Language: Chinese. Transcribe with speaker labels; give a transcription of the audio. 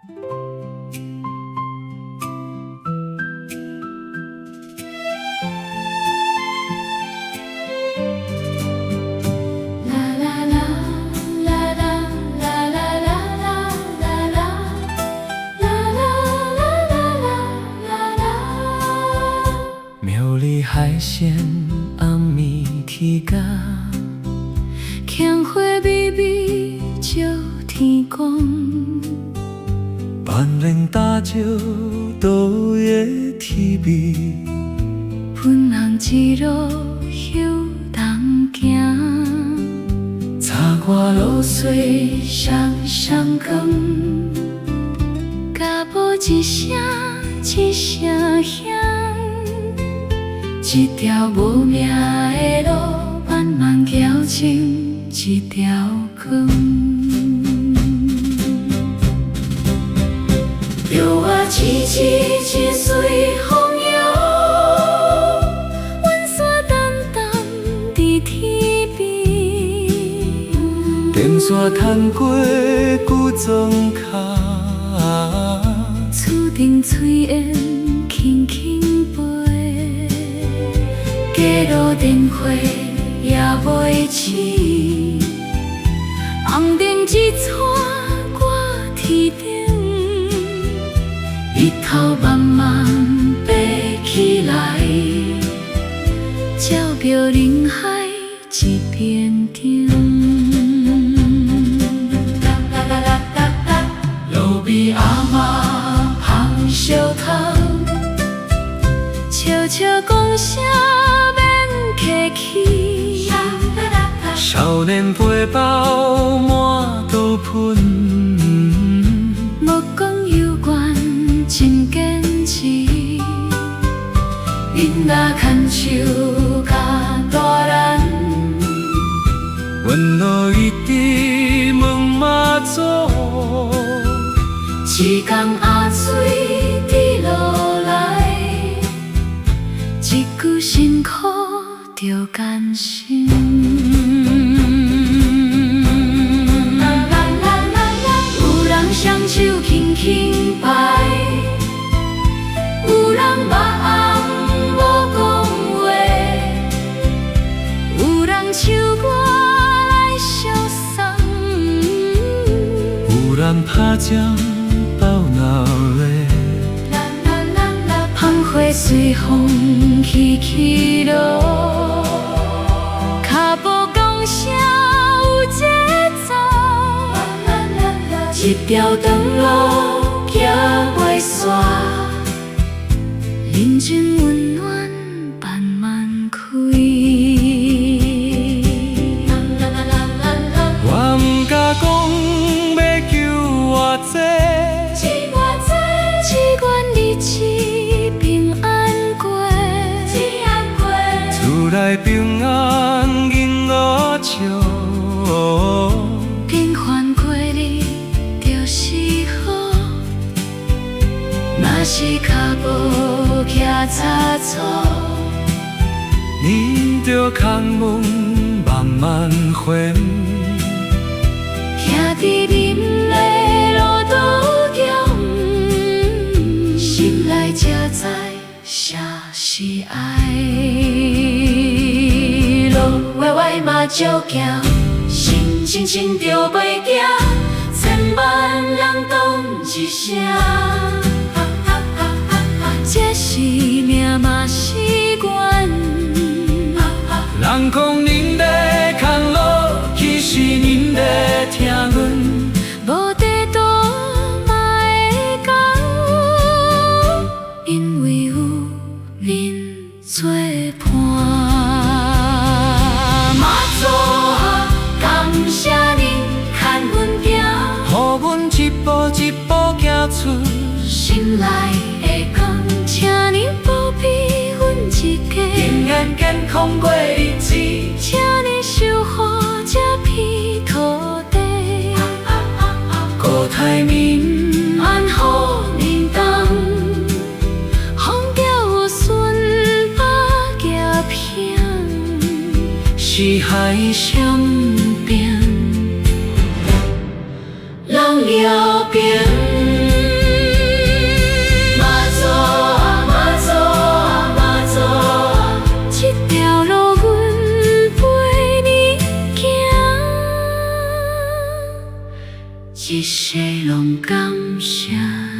Speaker 1: 庙里海鲜暗暝起价，
Speaker 2: 香花微微照天光，
Speaker 1: 万莲打照倒的天味，
Speaker 2: 粉红一路休人行，
Speaker 1: 茶外露
Speaker 2: 水双双光，脚步一声一声响，一条无名的路慢慢矫正一条光。着我痴痴一随风摇，阮山淡淡伫天边，
Speaker 1: 电线探过旧庄脚，
Speaker 2: 厝顶炊烟轻轻飞，街路灯火也袂熄，红灯一撮挂天顶，日头慢慢爬起来，照耀人海一片顶。路边阿嬷芳烧汤，笑笑讲声免客气，
Speaker 1: 少年背包满肚喷，
Speaker 2: 目光幽远真坚持，囡仔牵手甲大人，
Speaker 1: 阮路一直问妈祖，
Speaker 2: 一天阿水滴落来，一句辛苦着甘心。有人双手轻轻摆，有人目红无讲话，有人唱歌来相送，
Speaker 1: 有人拍掌斗闹热，
Speaker 2: 芳花随风起起落，脚步讲声有节奏，一条长路行袂煞，人情温暖慢慢开。
Speaker 1: 我毋敢讲要求偌济，
Speaker 2: 只愿日子平安过，
Speaker 1: 厝内平安囡仔笑，
Speaker 2: 平凡过日就是好。若是脚步行差错，
Speaker 1: 你着空门慢慢还。
Speaker 2: 行伫人的路途中，心内才知啥是爱。路歪歪嘛照行，心亲亲着袂行，千万人讲一声，这是命嘛是缘。
Speaker 1: 人讲恁在牵路，其实恁在听阮。
Speaker 2: 无地图嘛会讲，因为有恁作伴。妈祖啊，感谢恁牵阮行，
Speaker 1: 予阮一步一步行出
Speaker 2: 心内的光，请恁保庇阮一家，
Speaker 1: 平安健康过日子。
Speaker 2: 请恁守护这片土地，
Speaker 1: 国泰民
Speaker 2: 安好年冬，风调雨顺把夹平，
Speaker 1: 是海相边，
Speaker 2: 人遥边。一切拢感谢。